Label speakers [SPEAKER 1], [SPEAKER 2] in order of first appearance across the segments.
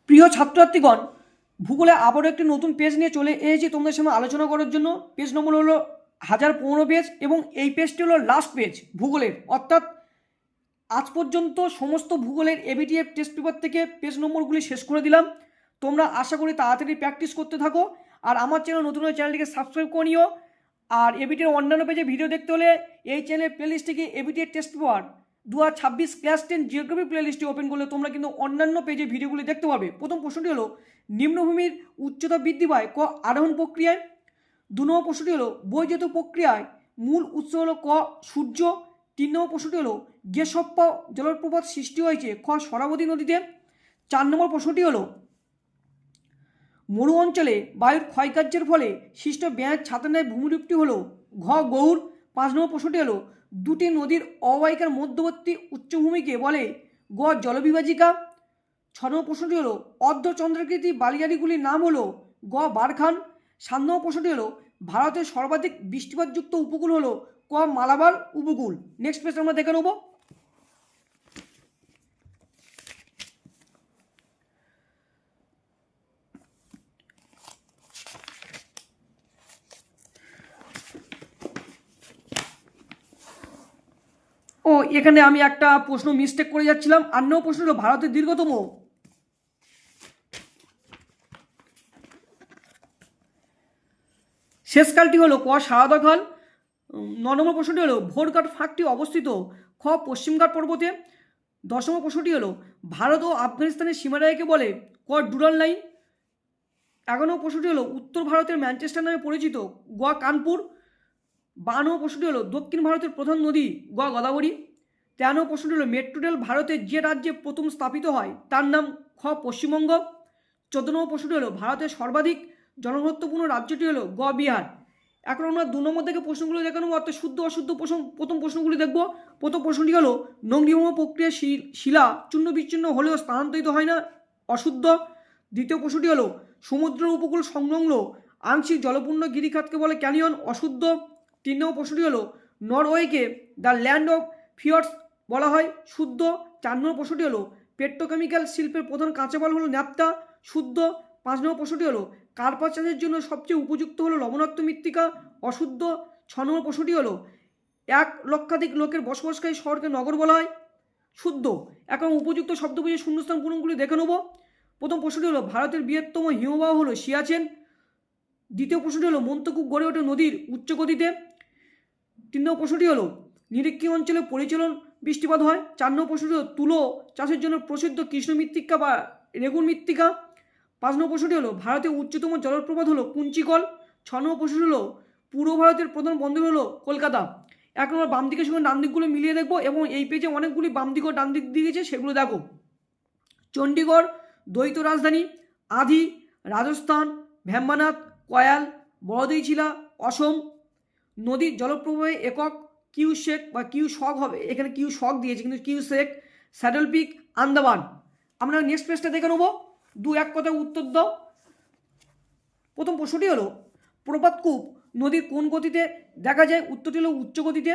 [SPEAKER 1] প্রিয় ছাত্রছাত্রীগণ, ভূগোলে আবারও একটি নতুন পেজ নিয়ে চলে এসেছি তোমাদের সামনে আলোচনা করার জন্য। পেজ নম্বর হলো 1015 পেজ এবং এই পেজটি হলো লাস্ট পেজ ভূগোলের, অর্থাৎ আজ পর্যন্ত সমস্ত ভূগোলের এবিটিএফ টেস্ট পেপার থেকে পেজ নম্বরগুলি শেষ করে দিলাম। তোমরা আশা করি তাড়াতাড়ি প্র্যাকটিস করতে থাকো। আর আমার চ্যানেল নতুন হলে চ্যানেলটিকে সাবস্ক্রাইব করে নিও। আর এবিটির অন্যান্য পেজে ভিডিও দেখতে হলে এই চ্যানেলের প্লেলিস্ট থেকে ABTF test paper 2026 class 10 geography প্লেলিস্টটি ওপেন করলে তোমরা কিন্তু অন্যান্য পেজে ভিডিওগুলি দেখতে পাবে। প্রথম প্রশ্নটি হলো নিম্নভূমির উচ্চতা বৃদ্ধি পায় ক আরোহণ প্রক্রিয়ায়। 2 নম্বর প্রশ্নটি হলো বৈদ্যুতিক প্রক্রিয়ায় মূল উৎস হলো ক সূর্য। 3 নম্বর প্রশ্নটি হলো গেসপ্পা জলপ্রপাত সৃষ্টি হয়েছে খ সরাবতী নদীতে। 4 নম্বর প্রশ্নটি হলো মরু অঞ্চলে বায়ুর ক্ষয়কার্যের ফলে সৃষ্ট ব্যাঙ ছাতানের ভূমিরূপটি হলো ঘ গৌর। 5 নম্বর প্রশ্নটি হলো দুটি নদীর অববাহিকার মধ্যবর্তী উচ্চভূমিকে বলে গ জলবিভাজিকা। 6 নম্বর প্রশ্নটি হলো অর্ধচন্দ্রাকৃতি বালিয়াড়িগুলির নাম হলো গ বারখান। 7 নম্বর প্রশ্নটি হলো ভারতের সর্বাধিক বৃষ্টিপাতযুক্ত উপকূল হলো ক মালাবার উপকূল। নেক্সট পেজ আমরা দেখে নেব। ও এখানে আমি একটা প্রশ্ন মিস্টেক করে যাচ্ছিলাম। 8 নম্বর প্রশ্ন হলো ভারতের দীর্ঘতম শেষকালটি হলো ক সারদা খাল। 9 নম্বর প্রশ্নটি হলো ভোরঘাট ফাঁকটি অবস্থিত খ পশ্চিমঘাট পর্বতে। 10 নম্বর প্রশ্নটি হলো ভারত ও আফগানিস্তানের সীমারেখাকে বলে ক ডুরাল লাইন। 11 নম্বর প্রশ্নটি হলো উত্তর ভারতের ম্যানচেস্টার নামে পরিচিত গ কানপুর। 52 নম্বর প্রশ্নটি হলো দক্ষিণ ভারতের প্রধান নদী গ গোদাবরী। 13 নম্বর প্রশ্নটি হলো মেট্রো রেল ভারতের যে রাজ্যে প্রথম স্থাপিত হয় তার নাম খ পশ্চিমবঙ্গ। 14 নম্বর প্রশ্নটি হলো ভারতের সর্বাধিক জনঘনত্বপূর্ণ রাজ্যটি হলো গ বিহার। এখন আমরা 2 নম্বর থেকে প্রশ্নগুলো দেখে নেবো, অর্থাৎ শুদ্ধ অশুদ্ধ প্রথম প্রশ্নগুলি দেখব। প্রথম প্রশ্নটি হলো নঙ্গিভৌম প্রক্রিয়া শিলা চূর্ণ বিচ্ছিন্ন হলেও স্থানান্তরিত হয় না, অশুদ্ধ। দ্বিতীয় প্রশ্নটি হলো সমুদ্রের উপকূল সংলগ্ন আংশিক জলপূর্ণ গিরিখাতকে বলে ক্যানিয়ন, অশুদ্ধ। 3 নম্বর প্রশ্নটি হলো নরওয়েকে দ্য ল্যান্ড অফ ফিয়র্ডস বলা হয়, শুদ্ধ। 4 নম্বর প্রশ্নটি হলো পেট্রোকেমিক্যাল শিল্পের প্রধান কাঁচামাল হলো ন্যাপথা, শুদ্ধ। 5 নম্বর প্রশ্নটি হলো কার্পাস চাষের জন্য সবচেয়ে উপযুক্ত হলো লবণাক্ত মৃত্তিকা, অশুদ্ধ। 6 নম্বর প্রশ্নটি হলো 1 লক্ষাধিক লোকের বসবাসকারী শহরকে নগর বলা হয়, শুদ্ধ। এখন উপযুক্ত শব্দ বুঝে শূন্যস্থান পূরণগুলি দেখে নেব। প্রথম প্রশ্নটি হলো ভারতের বৃহত্তম হিমবাহ হলো সিয়াচেন। দ্বিতীয় প্রশ্নটি হলো মন্তকূপ গড়ে ওঠে নদীর উচ্চ গতিতে। 3 নম্বর প্রশ্নটি হলো নিরক্ষীয় অঞ্চলে পরিচালন বৃষ্টিপাত হয়। 4 নম্বর প্রশ্নটি হলো তুলো চাষের জন্য প্রসিদ্ধ কৃষ্ণ মৃত্তিকা বা রেগুন মৃত্তিকা। 5 নম্বর প্রশ্নটি হলো ভারতের উচ্চতম জলপ্রপাত হলো কুঞ্চিকল। 6 নম্বর প্রশ্নটি হলো পূর্ব ভারতের প্রধান বন্দর হলো কলকাতা। এখন আমরা বাম দিকের সঙ্গে ডান দিকগুলো মিলিয়ে দেখবো এবং এই পেজে অনেকগুলি বাম দিক ও ডান দিক দিয়েছে, সেগুলো দেখো। চণ্ডীগড় দ্বৈত রাজধানী, আধি রাজস্থান, ভেম্বানাথ কয়াল, বড়দইছিলা অসম। নদীর জলপ্রবাহে একক কিউসেক বা কিউসক হবে, এখানে কিউসক দিয়েছে কিন্তু কিউসেক। Saddle pick Andaman. আমরা নেক্সট পেজটা দেখে নেবো। 2-1 কথায় উত্তর দাও। প্রথম প্রশ্নটি হলো প্রপাতকূপ নদীর কোন গতিতে দেখা যায়, উত্তরটি হলো উচ্চ গতিতে।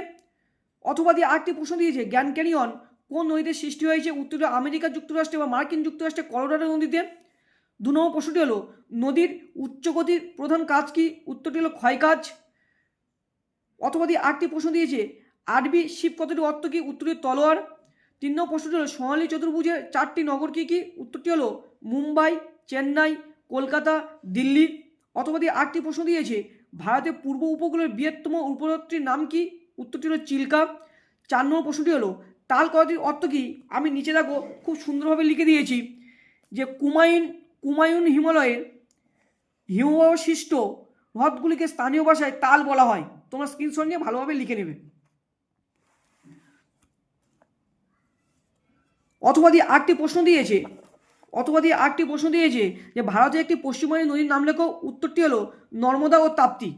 [SPEAKER 1] অথবা দিয়ে আরেকটি প্রশ্ন দিয়েছে গ্র্যান্ড ক্যানিয়ন কোন নদীতে সৃষ্টি হয়েছে, উত্তরটি আমেরিকা যুক্তরাষ্ট্রে বা মার্কিন যুক্তরাষ্ট্রে কলোরাডো নদীতে। 2 নম্বর প্রশ্নটি হলো নদীর উচ্চ গতির প্রধান কাজ কি, উত্তরটি হলো ক্ষয়কাজ। অথবা দিয়ে আরেকটি প্রশ্ন দিয়েছে আরবি শিব কথাটির অর্থ কি, উত্তরটি তলোয়ার। 3 নম্বর প্রশ্নটি হলো সোনালী চতুর্ভুজের 4টি নগর কি কি, উত্তরটি হলো মুম্বাই, চেন্নাই, কলকাতা, দিল্লি। অথবা দিয়ে আরেকটি প্রশ্ন দিয়েছে ভারতের পূর্ব উপকূলের বৃহত্তম উপনদীর নাম কি, উত্তরটি হলো চিল্কা। 4 নম্বর প্রশ্নটি হলো তাল কথাটির অর্থ কি, আমি নিচে দেখো খুব সুন্দরভাবে লিখে দিয়েছি যে কুমায়ুন হিমালয়ের হিমবাহ সৃষ্ট হ্রদগুলিকে স্থানীয় ভাষায় তাল বলা হয়। তোমরা স্ক্রিনশট নিয়ে ভালোভাবে লিখে নেবে। অথবা দিয়ে আরেকটি প্রশ্ন দিয়েছে যে ভারতে একটি পশ্চিমবঙ্গের নদীর নাম লেখো, উত্তরটি হলো নর্মদা ও তাপ্তি।